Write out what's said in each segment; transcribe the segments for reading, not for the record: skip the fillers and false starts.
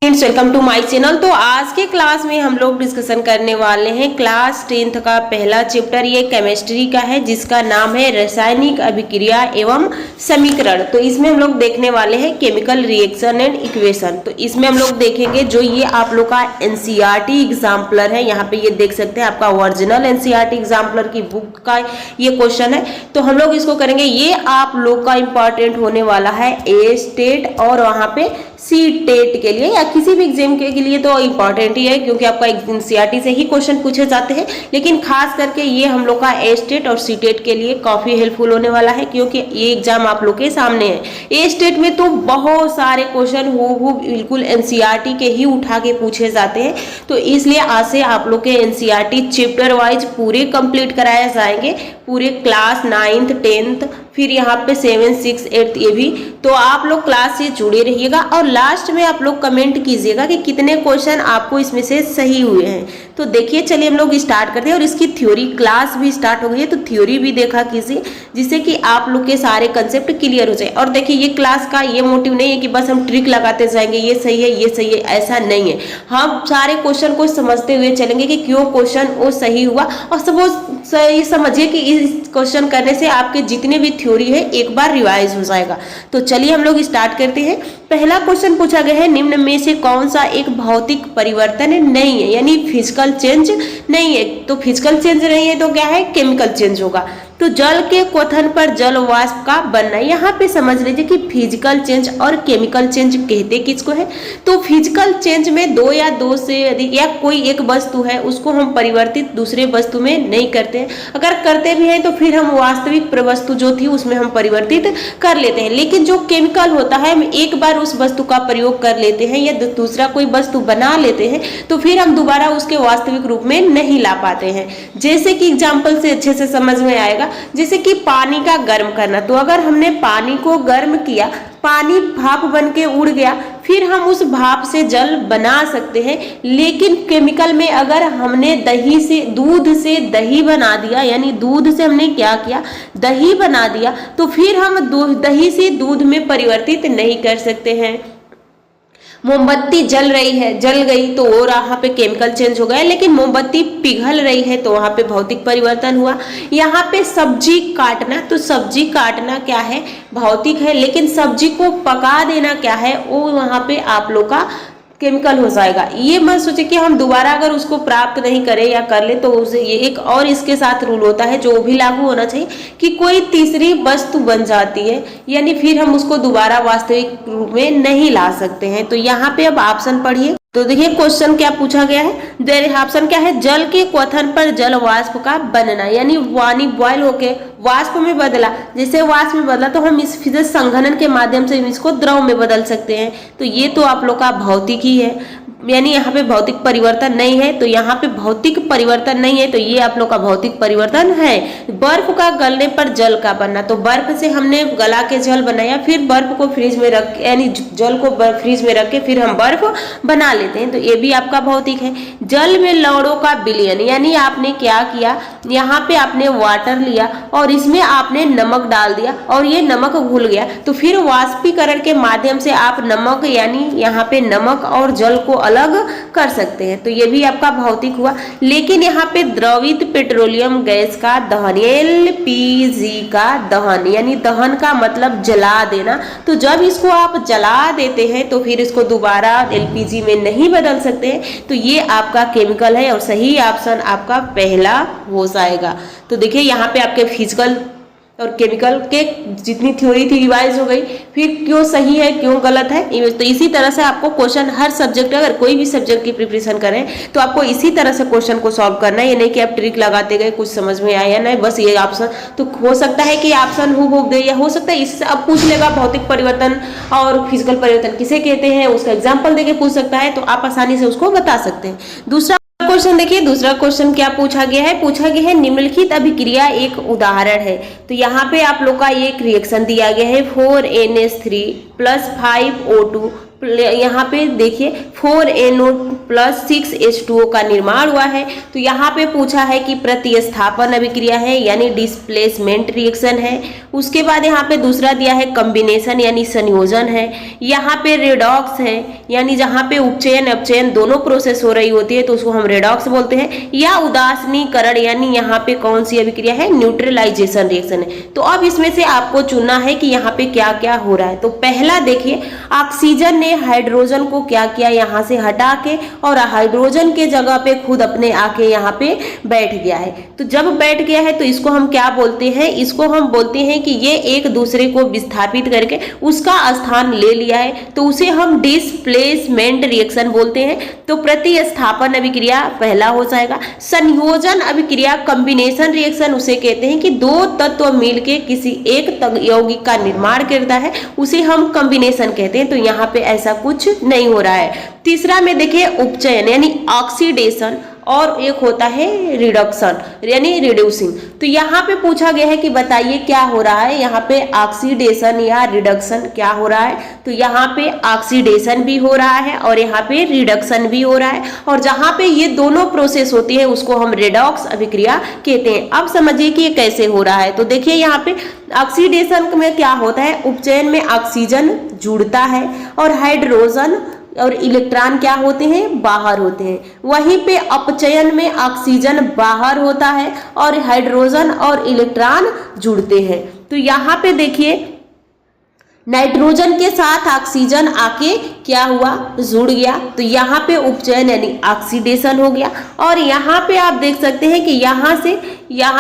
Friends, welcome to my channel. तो आज के क्लास में हम लोग डिस्कशन करने वाले हैं क्लास 10th का पहला चैप्टर, ये केमिस्ट्री का है जिसका नाम है रासायनिक अभिक्रिया एवं समीकरण। तो इसमें हम लोग देखने वाले हैं केमिकल रिएक्शन एंड इक्वेशन। तो इसमें हम लोग देखेंगे जो ये आप लोग का एनसीईआरटी एग्जाम्पलर है, यहाँ पे ये देख सकते हैं आपका ओरिजिनल एनसीईआरटी एग्जाम्पलर की बुक का ये क्वेश्चन है। तो हम लोग इसको करेंगे, ये आप लोग का इंपॉर्टेंट होने वाला है ए स्टेट और वहाँ पे सी टेट के लिए या किसी भी एग्जाम के लिए तो इम्पॉर्टेंट ही है, क्योंकि आपका एनसीईआरटी से ही क्वेश्चन पूछे जाते हैं। लेकिन खास करके ये हम लोग का ए स्टेट और सी टेट के लिए काफी हेल्पफुल होने वाला है, क्योंकि ये एग्जाम आप लोग के सामने है। ए स्टेट में तो बहुत सारे क्वेश्चन हूबहू बिल्कुल एनसीईआरटी के ही उठा के पूछे जाते हैं। तो इसलिए आज से आप लोग के एनसीईआरटी चैप्टर वाइज पूरे कंप्लीट कराए जाएंगे, पूरे क्लास 9th 10th फिर यहाँ पे 7th 6th 8th ये भी। तो आप लोग क्लास से जुड़े रहिएगा और लास्ट में आप लोग कमेंट कीजिएगा कि कितने क्वेश्चन आपको इसमें से सही हुए हैं। तो देखिए, चलिए हम लोग स्टार्ट करते हैं। और इसकी थ्योरी क्लास भी स्टार्ट हो गई है, तो थ्योरी भी देखा कीजिए जिससे कि आप लोग के सारे कंसेप्ट क्लियर हो जाए। और देखिए, ये क्लास का ये मोटिव नहीं है कि बस हम ट्रिक लगाते जाएंगे ये सही है ये सही है, ऐसा नहीं है। हम सारे क्वेश्चन को समझते हुए चलेंगे कि क्यों क्वेश्चन वो सही हुआ, और सपोज सही समझिए कि इस क्वेश्चन करने से आपके जितने भी थ्योरी है एक बार रिवाइज हो जाएगा। तो चलिए हम लोग स्टार्ट करते हैं। पहला क्वेश्चन पूछा गया है, निम्न में से कौन सा एक भौतिक परिवर्तन नहीं है, यानी फिजिकल चेंज नहीं है। तो फिजिकल चेंज नहीं है तो क्या है, केमिकल चेंज होगा। तो जल के क्वथन पर जल वाष्प का बनना, यहाँ पे समझ लीजिए कि फिजिकल चेंज और केमिकल चेंज कहते किसको है। तो फिजिकल चेंज में दो या दो से अधिक या कोई एक वस्तु है उसको हम परिवर्तित दूसरे वस्तु में नहीं करते हैं। अगर करते भी हैं तो फिर हम वास्तविक वस्तु जो थी उसमें हम परिवर्तित कर लेते हैं। लेकिन जो केमिकल होता है, हम एक बार उस वस्तु का प्रयोग कर लेते हैं या दूसरा कोई वस्तु बना लेते हैं तो फिर हम दोबारा उसके वास्तविक रूप में नहीं ला पाते हैं। जैसे कि एग्जाम्पल से अच्छे से समझ में आएगा, जैसे कि पानी का गर्म करना। तो अगर हमने पानी को गर्म किया, पानी भाप बन के उड़ गया, फिर हम उस भाप से जल बना सकते हैं। लेकिन केमिकल में अगर हमने दूध से दही बना दिया, यानी दूध से हमने क्या किया, दही बना दिया, तो फिर हम दही से दूध में परिवर्तित नहीं कर सकते हैं। मोमबत्ती जल गई तो वो वहाँ पे केमिकल चेंज हो गया। लेकिन मोमबत्ती पिघल रही है तो वहाँ पे भौतिक परिवर्तन हुआ। यहाँ पे सब्जी काटना, तो सब्जी काटना क्या है, भौतिक है। लेकिन सब्जी को पका देना क्या है, वो वहाँ पे आप लोग का केमिकल हो जाएगा। ये मत सोचे कि हम दोबारा अगर उसको प्राप्त नहीं करें या कर ले तो उसे ये एक और इसके साथ रूल होता है जो भी लागू होना चाहिए कि कोई तीसरी वस्तु बन जाती है, यानी फिर हम उसको दोबारा वास्तविक रूप में नहीं ला सकते हैं। तो यहाँ पे अब ऑप्शन पढ़िए। तो देखिए क्वेश्चन क्या पूछा गया है, ऑप्शन क्या है, जल के क्वथन पर जल वाष्प का बनना, यानी पानी बॉयल होके वाष्प में बदला। जैसे वाष्प में बदला तो हम इस फिजिक्स संघनन के माध्यम से इसको द्रव में बदल सकते हैं। तो ये तो आप लोग का भौतिक ही है, यानी यहाँ पे भौतिक परिवर्तन नहीं है। तो यहाँ पे भौतिक परिवर्तन नहीं है, तो ये आप लोग का भौतिक परिवर्तन है। बर्फ का गलने पर जल का बनना, तो बर्फ से हमने गला के जल बनाया, फिर बर्फ को फ्रिज में रख, यानी जल को फ्रिज में रख के फिर हम बर्फ बना लेते हैं। तो ये भी आपका भौतिक है। जल में लवणों का विलयन, यानी आपने क्या किया, यहाँ पे आपने वाटर लिया और इसमें आपने नमक डाल दिया और ये नमक घुल गया, तो फिर वाष्पीकरण के माध्यम से आप नमक, यानी यहाँ पे नमक और जल को अलग कर सकते हैं। तो ये भी आपका भौतिक हुआ। लेकिन यहाँ पे द्रवित पेट्रोलियम गैस का दहन, एलपीजी का दहन, यानी दहन का मतलब जला देना। तो जब इसको आप जला देते हैं तो फिर इसको दोबारा एलपीजी में नहीं बदल सकते हैं। तो ये आपका केमिकल है और सही ऑप्शन आपका पहला हो जाएगा। तो देखिए यहाँ पे आपके फिजिकल और केमिकल के जितनी थ्योरी थी रिवाइज हो गई, फिर क्यों सही है क्यों गलत है। तो इसी तरह से आपको क्वेश्चन हर सब्जेक्ट, अगर कोई भी सब्जेक्ट की प्रिपरेशन करें तो आपको इसी तरह से क्वेश्चन को सॉल्व करना है। ये नहीं कि आप ट्रिक लगाते गए कुछ समझ में आया नहीं बस ये ऑप्शन। तो हो सकता है कि ऑप्शन हूबहू दे, या हो सकता है इससे अब पूछ लेगा भौतिक परिवर्तन और फिजिकल परिवर्तन किसे कहते हैं, उसका एग्जाम्पल देके पूछ सकता है, तो आप आसानी से उसको बता सकते हैं। दूसरा क्वेश्चन देखिए, दूसरा क्वेश्चन क्या पूछा गया है, निम्नलिखित अभिक्रिया एक उदाहरण है। तो यहाँ पे आप लोग का एक रिएक्शन दिया गया है 4NH3 + 5O2 यहाँ पे देखिए 4NO प्लस 6H2O का निर्माण हुआ है। तो यहाँ पे पूछा है कि प्रतिस्थापन अभिक्रिया है यानी डिस्प्लेसमेंट रिएक्शन है। उसके बाद यहाँ पे दूसरा दिया है कॉम्बिनेशन यानी संयोजन है। यहाँ पे रेडॉक्स है यानी जहाँ पे उपचयन अपचयन दोनों प्रोसेस हो रही होती है तो उसको हम रेडॉक्स बोलते हैं। या उदासीनीकरण यानी यहाँ पे कौन सी अभिक्रिया है, न्यूट्रलाइजेशन रिएक्शन है। तो अब इसमें से आपको चुनना है कि यहाँ पे क्या क्या हो रहा है। तो पहला देखिए, ऑक्सीजन ने हाइड्रोजन को क्या किया, यहाँ से हटा के और हाइड्रोजन के जगह पे खुद अपने आके यहाँ पे बैठ गया है। तो जब बैठ गया है तो इसको हम क्या बोलते हैं, इसको हम बोलते हैं कि ये एक दूसरे को विस्थापित करके उसका स्थान ले लिया है, तो उसे हम डिस्प्लेसमेंट रिएक्शन बोलते हैं। तो प्रतिस्थापन अभिक्रिया पहला हो जाएगा। संयोजन अभिक्रिया कॉम्बिनेशन रिएक्शन उसे कहते हैं कि दो तत्व मिलके किसी एक यौगिक का निर्माण करता है, उसे हम कॉम्बिनेशन कहते हैं। तो यहाँ पे ऐसा कुछ नहीं हो रहा है। तीसरा में देखिए उपचयन यानी ऑक्सीडेशन और एक होता है रिडक्शन यानी रिड्यूसिंग। तो यहाँ पे पूछा गया है कि बताइए क्या हो रहा है, यहाँ पे ऑक्सीडेशन या रिडक्शन क्या हो रहा है। तो यहाँ पे ऑक्सीडेशन भी हो रहा है और यहाँ पे रिडक्शन भी हो रहा है, और जहाँ पे ये दोनों प्रोसेस होती है उसको हम रेडॉक्स अभिक्रिया कहते हैं। अब समझिए कि ये कैसे हो रहा है। तो देखिए यहाँ पे ऑक्सीडेशन में क्या होता है, उपचयन में ऑक्सीजन जुड़ता है और हाइड्रोजन और इलेक्ट्रॉन क्या होते हैं, बाहर होते हैं। वहीं पे अपचयन में ऑक्सीजन बाहर होता है और हाइड्रोजन और इलेक्ट्रॉन जुड़ते हैं। तो यहाँ पे देखिए नाइट्रोजन के साथ ऑक्सीजन आके क्या हुआ, जुड़ गया। तो यहाँ पे उपचयन यानी ऑक्सीडेशन हो गया। और यहाँ पे आप देख सकते हैं कि यहाँ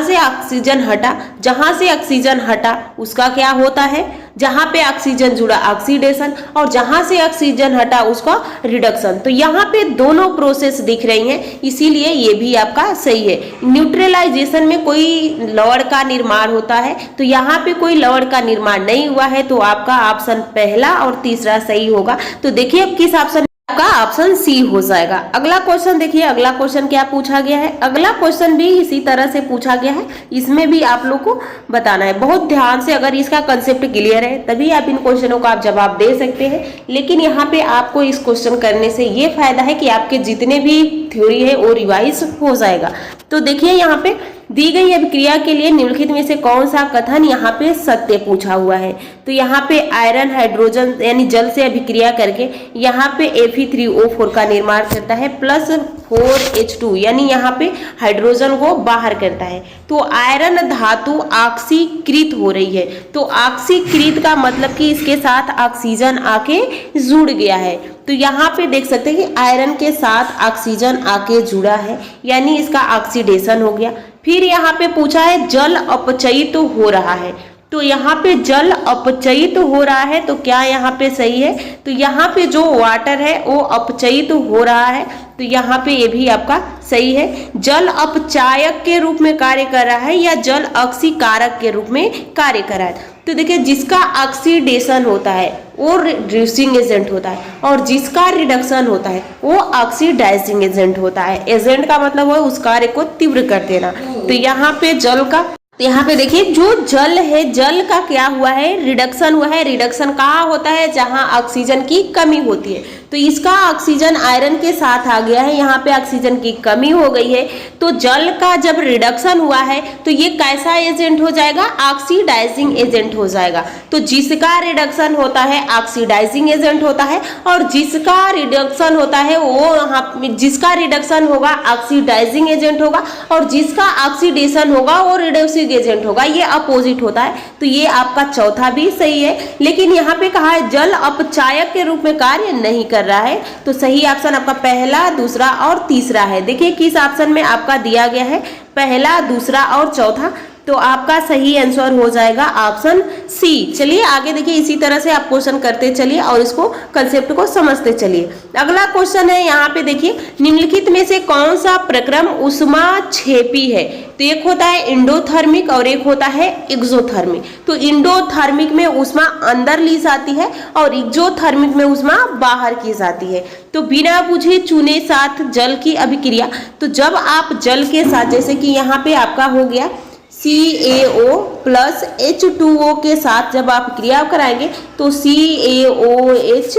से ऑक्सीजन हटा, जहाँ से ऑक्सीजन हटा उसका क्या होता है, जहाँ पे ऑक्सीजन जुड़ा ऑक्सीडेशन और जहाँ से ऑक्सीजन हटा उसका रिडक्शन। तो यहाँ पे दोनों प्रोसेस दिख रही हैं, इसीलिए ये भी आपका सही है। न्यूट्रलाइजेशन में कोई लवण का निर्माण होता है, तो यहाँ पे कोई लवण का निर्माण नहीं हुआ है, तो आपका ऑप्शन पहला और तीसरा सही होगा। तो देखिए अब किस ऑप्शन, आपका ऑप्शन सी हो जाएगा। अगला क्वेश्चन देखिए, अगला क्वेश्चन क्या पूछा गया है। अगला क्वेश्चन भी इसी तरह से पूछा गया है, इसमें भी आप लोग को बताना है बहुत ध्यान से। अगर इसका कंसेप्ट क्लियर है तभी आप इन क्वेश्चनों का आप जवाब दे सकते हैं। लेकिन यहाँ पे आपको इस क्वेश्चन करने से ये फायदा है कि आपके जितने भी थ्योरी है वो रिवाइज हो जाएगा। तो देखिए यहाँ पे दी गई अभिक्रिया के लिए निम्नलिखित में से कौन सा कथन यहाँ पे सत्य पूछा हुआ है। तो यहाँ पे आयरन हाइड्रोजन यानी जल से अभिक्रिया करके यहाँ पे Fe3O4 का निर्माण करता है प्लस 4H2 यानी यहाँ पे हाइड्रोजन को बाहर करता है। तो आयरन धातु ऑक्सीकृत हो रही है। तो ऑक्सीकृत का मतलब कि इसके साथ ऑक्सीजन आके जुड़ गया है। तो यहाँ पे देख सकते हैं कि आयरन के साथ ऑक्सीजन आके जुड़ा है यानी इसका ऑक्सीडेशन हो गया। फिर यहाँ पे पूछा है जल अपचयित हो रहा है। तो यहाँ पे जल अपचयित हो रहा है, तो क्या यहाँ पे सही है। तो यहाँ पे जो वाटर है वो अपचयित हो रहा है, तो यहाँ पे ये भी आपका सही है। जल अपचायक के रूप में कार्य कर रहा है या जल ऑक्सीकारक के रूप में कार्य कर रहा है। तो देखिए जिसका ऑक्सीडेशन होता है वो रिड्यूसिंग एजेंट होता है और जिसका रिडक्शन होता है वो ऑक्सीडाइजिंग एजेंट होता है। एजेंट का मतलब है उस कार्य को तीव्र कर देना। तो यहाँ पे जल का, तो यहाँ पे देखिए जो जल है, जल का क्या हुआ है, रिडक्शन हुआ है। रिडक्शन कहाँ होता है, जहाँ ऑक्सीजन की कमी होती है। तो इसका ऑक्सीजन आयरन के साथ आ गया है, यहाँ पे ऑक्सीजन की कमी हो गई है। तो जल का जब रिडक्शन हुआ है तो ये कैसा एजेंट हो जाएगा, ऑक्सीडाइजिंग एजेंट हो जाएगा। तो जिसका रिडक्शन होता है ऑक्सीडाइजिंग एजेंट होता है और जिसका रिडक्शन होता है वो जिसका रिडक्शन होगा ऑक्सीडाइजिंग एजेंट होगा और जिसका ऑक्सीडेशन होगा वो रिड्यूसिंग एजेंट होगा। ये अपोजिट होता है। तो ये आपका चौथा भी सही है। लेकिन यहाँ पे कहा है जल अपचायक के रूप में कार्य नहीं कर रहा है। तो सही ऑप्शन आपका पहला, दूसरा और तीसरा है। देखिए किस ऑप्शन में आपका दिया गया है पहला, दूसरा और चौथा। तो आपका सही आंसर हो जाएगा ऑप्शन सी। चलिए आगे देखिए, इसी तरह से आप क्वेश्चन करते चलिए और इसको कंसेप्ट को समझते चलिए। अगला क्वेश्चन है यहाँ पे देखिए, निम्नलिखित में से कौन सा प्रक्रम ऊष्माक्षेपी है। तो एक होता है इंडोथर्मिक और एक होता है एक्सोथर्मिक। तो इंडोथर्मिक में ऊष्मा अंदर ली जाती है और एक्सोथर्मिक में ऊष्मा बाहर की जाती है। तो बिना बुझे चूने साथ जल की अभिक्रिया, तो जब आप जल के साथ, जैसे कि यहाँ पे आपका हो गया CaO प्लस H2O के साथ जब आप क्रिया कराएंगे तो CaOH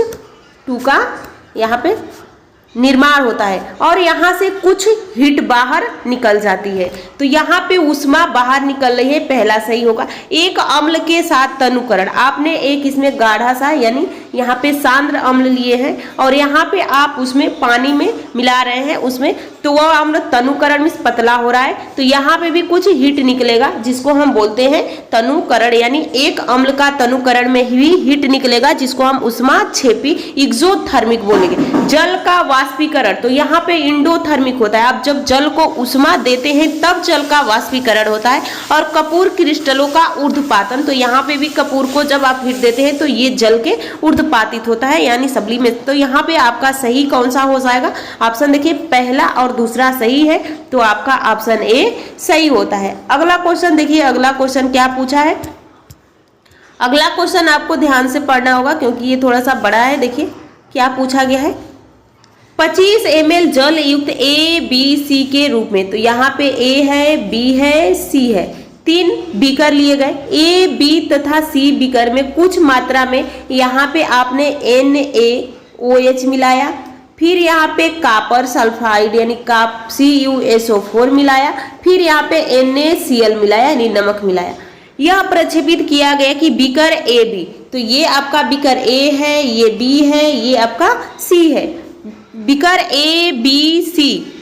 2 का यहाँ पे निर्माण होता है और यहाँ से कुछ हीट बाहर निकल जाती है। तो यहाँ पे उष्मा बाहर निकल रही है, पहला सही होगा। एक अम्ल के साथ तनुकरण, आपने एक इसमें गाढ़ा सा यानी यहाँ पे सांद्र अम्ल लिए हैं और यहाँ पे आप उसमें पानी में मिला रहे हैं उसमें, तो वह अम्ल तनुकरण में पतला हो रहा है, तो यहाँ पे भी कुछ हीट निकलेगा जिसको हम बोलते हैं तनुकरण, यानी एक अम्ल का तनुकरण में ही हीट निकलेगा जिसको हम उष्माक्षेपी एक्सोथर्मिक बोलेंगे। जल का वाष्पीकरण, तो यहाँ पे इंडोथर्मिक होता है, आप जब जल को उष्मा देते हैं तब जल का वाष्पीकरण होता है। और कपूर क्रिस्टलों का ऊर्ध्वपातन, तो यहाँ पे भी कपूर को जब आप हीट देते हैं तो ये जल के ऊर्ध्वपातित होता है यानी सब्लिमेट। तो यहाँ पे आपका सही कौन सा हो जाएगा? ऑप्शन देखिए पहला और दूसरा सही है, तो आपका ऑप्शन ए सही होता है। अगला क्वेश्चन देखिए, अगला क्वेश्चन क्या पूछा है। अगला क्वेश्चन आपको ध्यान से पढ़ना होगा क्योंकि ये थोड़ा सा बड़ा है। देखिए क्या पूछा गया है, 25 ml जल युक्त ए बी सी के रूप में, तो यहाँ पे ए है, बी है, सी है, 3 बीकर लिए गए। ए बी तथा सी बीकर में कुछ मात्रा में यहाँ पे आपने NaOH मिलाया, फिर यहाँ पे कॉपर सल्फाइड यानी CuSO4 मिलाया, फिर यहाँ पे NaCl मिलाया यानी नमक मिलाया। यह प्रक्षेपित किया गया कि बीकर ए बी, तो ये आपका बीकर ए है, ये बी है, ये आपका सी है। बीकर ए बी सी,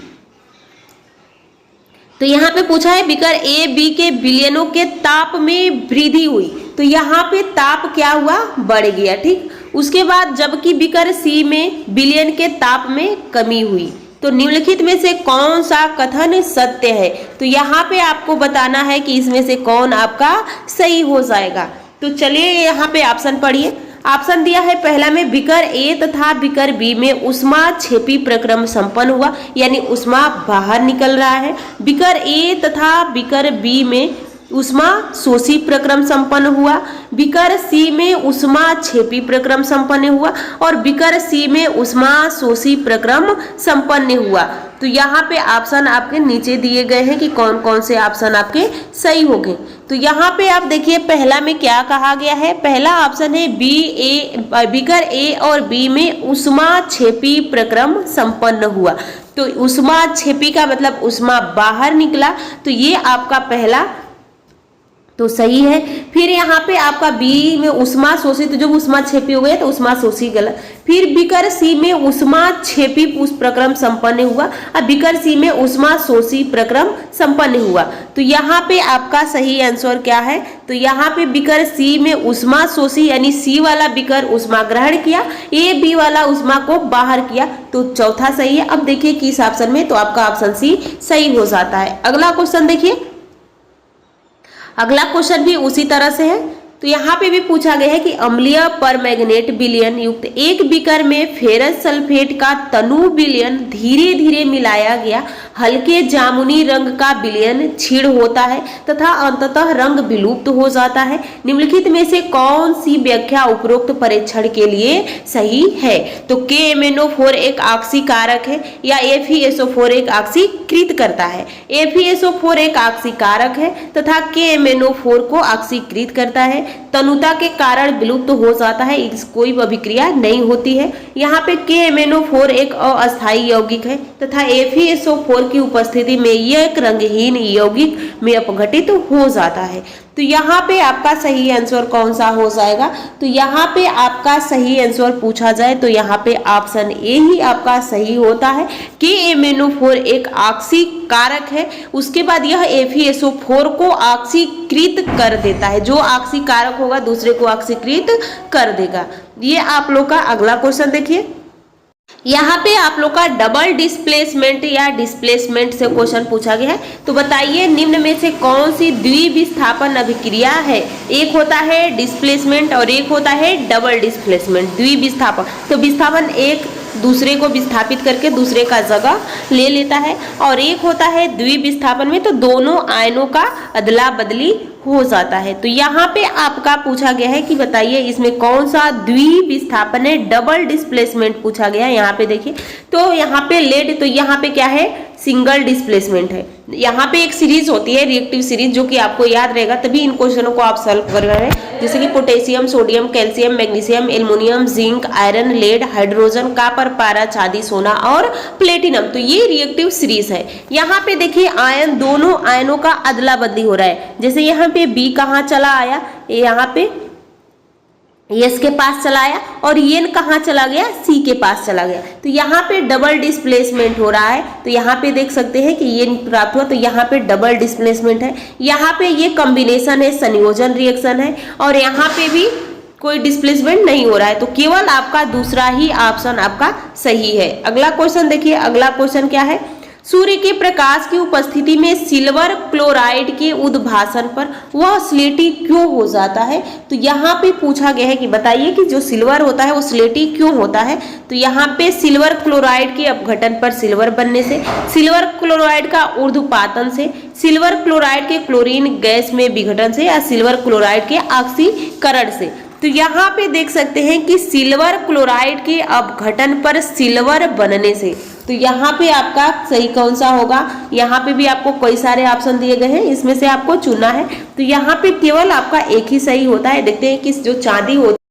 तो यहाँ पे पूछा है बीकर ए बी के विलयनों के ताप में वृद्धि हुई, तो यहाँ पे ताप क्या हुआ? बढ़ गया, ठीक। उसके बाद जबकि बीकर सी में विलयन के ताप में कमी हुई, तो निम्नलिखित में से कौन सा कथन सत्य है? तो यहाँ पे आपको बताना है कि इसमें से कौन आपका सही हो जाएगा। तो चलिए यहाँ पे ऑप्शन पढ़िए। ऑप्शन दिया है पहला में बीकर ए तथा बीकर बी में उष्माक्षेपी प्रक्रम संपन्न हुआ, यानी उष्मा बाहर निकल रहा है। बीकर ए तथा बीकर बी में उष्मा शोषी प्रक्रम संपन्न हुआ, बीकर सी में उष्माक्षेपी प्रक्रम संपन्न हुआ और बीकर सी में उष्मा शोषी प्रक्रम संपन्न हुआ। तो यहाँ पे ऑप्शन आपके नीचे दिए गए हैं कि कौन कौन से ऑप्शन आपके सही होंगे। तो यहाँ पे आप देखिए पहला में क्या कहा गया है, पहला ऑप्शन है बीकर ए और बी में उष्माक्षेपी प्रक्रम संपन्न हुआ, तो उष्माक्षेपी का मतलब उष्मा बाहर निकला, तो ये आपका पहला तो सही है। फिर यहाँ पे आपका बी में उष्मा शोषी, तो जब उष्मा छेपी हो गया तो उष्मा शोषी गलत। फिर बीकर सी में उष्मा छेपी प्रक्रम संपन्न हुआ और बीकर सी में उष्मा शोषी प्रक्रम संपन्न हुआ, तो यहाँ पे आपका सही आंसर क्या है? तो यहाँ पे बीकर सी में उष्मा शोषी यानी सी वाला बीकर उष्मा ग्रहण किया, ए बी वाला उष्मा को बाहर किया, तो चौथा सही है। अब देखिए किस ऑप्शन में, तो आपका ऑप्शन सी सही हो जाता है। अगला क्वेश्चन देखिए, अगला क्वेश्चन भी उसी तरह से है। तो यहाँ पे भी पूछा गया है कि अम्लीय परमैंगनेट विलयन युक्त एक बीकर में फेरस सल्फेट का तनु विलयन धीरे धीरे मिलाया गया, हल्के जामुनी रंग का विलयन क्षीण होता है तथा अंततः रंग विलुप्त हो जाता है। निम्नलिखित में से कौन सी व्याख्या उपरोक्त परीक्षण के लिए सही है? तो KMnO4 एक ऑक्सीकारक है या FeSO4 एक ऑक्सीकृत करता है? FeSO4 एक ऑक्सीकारक है तथा KMnO4 को ऑक्सीकृत करता है, तनुता के कारण विलुप्त हो जाता है, इस कोई अभिक्रिया नहीं होती है। यहाँ पे KMnO4 एक अस्थायी यौगिक है तथा FeSO4 की उपस्थिति में यह एक रंगहीन यौगिक में अपघटित हो जाता है। तो यहाँ पे आपका सही आंसर कौन सा हो जाएगा? तो यहाँ पे आपका सही आंसर पूछा जाए तो यहाँ पे ऑप्शन ए ही आपका सही होता है। KMnO4 एक ऑक्सीकारक है, उसके बाद यह FeSO4 को ऑक्सीकृत कर देता है, जो ऑक्सीकारक होगा दूसरे को ऑक्सीकृत कर देगा। ये आप लोग का अगला क्वेश्चन देखिए, यहाँ पे आप लोग का डबल डिस्प्लेसमेंट या डिस्प्लेसमेंट से क्वेश्चन पूछा गया है। तो बताइए निम्न में से कौन सी द्विविस्थापन अभिक्रिया है? एक होता है डिस्प्लेसमेंट और एक होता है डबल डिस्प्लेसमेंट, द्विविस्थापन। तो विस्थापन एक दूसरे को विस्थापित करके दूसरे का जगह ले लेता है, और एक होता है द्विविस्थापन में तो दोनों आयनों का अदला बदली हो जाता है। तो यहाँ पे आपका पूछा गया है कि बताइए इसमें कौन सा द्विविस्थापन है, डबल डिस्प्लेसमेंट पूछा गया है। यहाँ पे देखिए, तो यहाँ पे लेड, तो यहाँ पे क्या है, सिंगल डिस्प्लेसमेंट है। यहाँ पे एक सीरीज होती है रिएक्टिव सीरीज, जो कि आपको याद रहेगा, तभी इन क्वेश्चनों को आप सॉल्व कर रहे हैं। जैसे कि potassium, sodium, calcium, magnesium, aluminium, zinc, iron, lead, hydrogen, copper, पारा, चांदी, सोना और प्लेटिनम। तो ये रिएक्टिव सीरीज है। यहाँ पे देखिए आयन, दोनों आयनों का अदला बदली हो रहा है। जैसे यहाँ पे बी कहाँ चला आया, यहाँ पे एस के पास चला आया, और एन कहाँ चला गया, सी के पास चला गया। तो यहाँ पे डबल डिस्प्लेसमेंट हो रहा है। तो यहाँ पे देख सकते हैं कि एन प्राप्त हुआ, तो यहाँ पे डबल डिस्प्लेसमेंट है। यहाँ पे ये कॉम्बिनेशन है, संयोजन रिएक्शन है, और यहाँ पे भी कोई डिस्प्लेसमेंट नहीं हो रहा है। तो केवल आपका दूसरा ही ऑप्शन आपका सही है। अगला क्वेश्चन देखिए, अगला क्वेश्चन क्या है, सूर्य के प्रकाश की उपस्थिति में सिल्वर क्लोराइड के उद्भासन पर वह स्लेटी क्यों हो जाता है। तो यहाँ पे पूछा गया है कि बताइए कि जो सिल्वर होता है वो स्लेटी क्यों होता है। तो यहाँ पे सिल्वर क्लोराइड के अपघटन पर सिल्वर बनने से, सिल्वर क्लोराइड का ऊर्ध्वपातन से, सिल्वर क्लोराइड के क्लोरीन गैस में विघटन से, या सिल्वर क्लोराइड के ऑक्सीकरण से। तो यहाँ पे देख सकते हैं कि सिल्वर क्लोराइड के अपघटन पर सिल्वर बनने से। तो यहाँ पे आपका सही कौन सा होगा, यहाँ पे भी आपको कई सारे ऑप्शन दिए गए हैं, इसमें से आपको चुनना है। तो यहाँ पे केवल आपका एक ही सही होता है। देखते हैं कि जो चांदी होती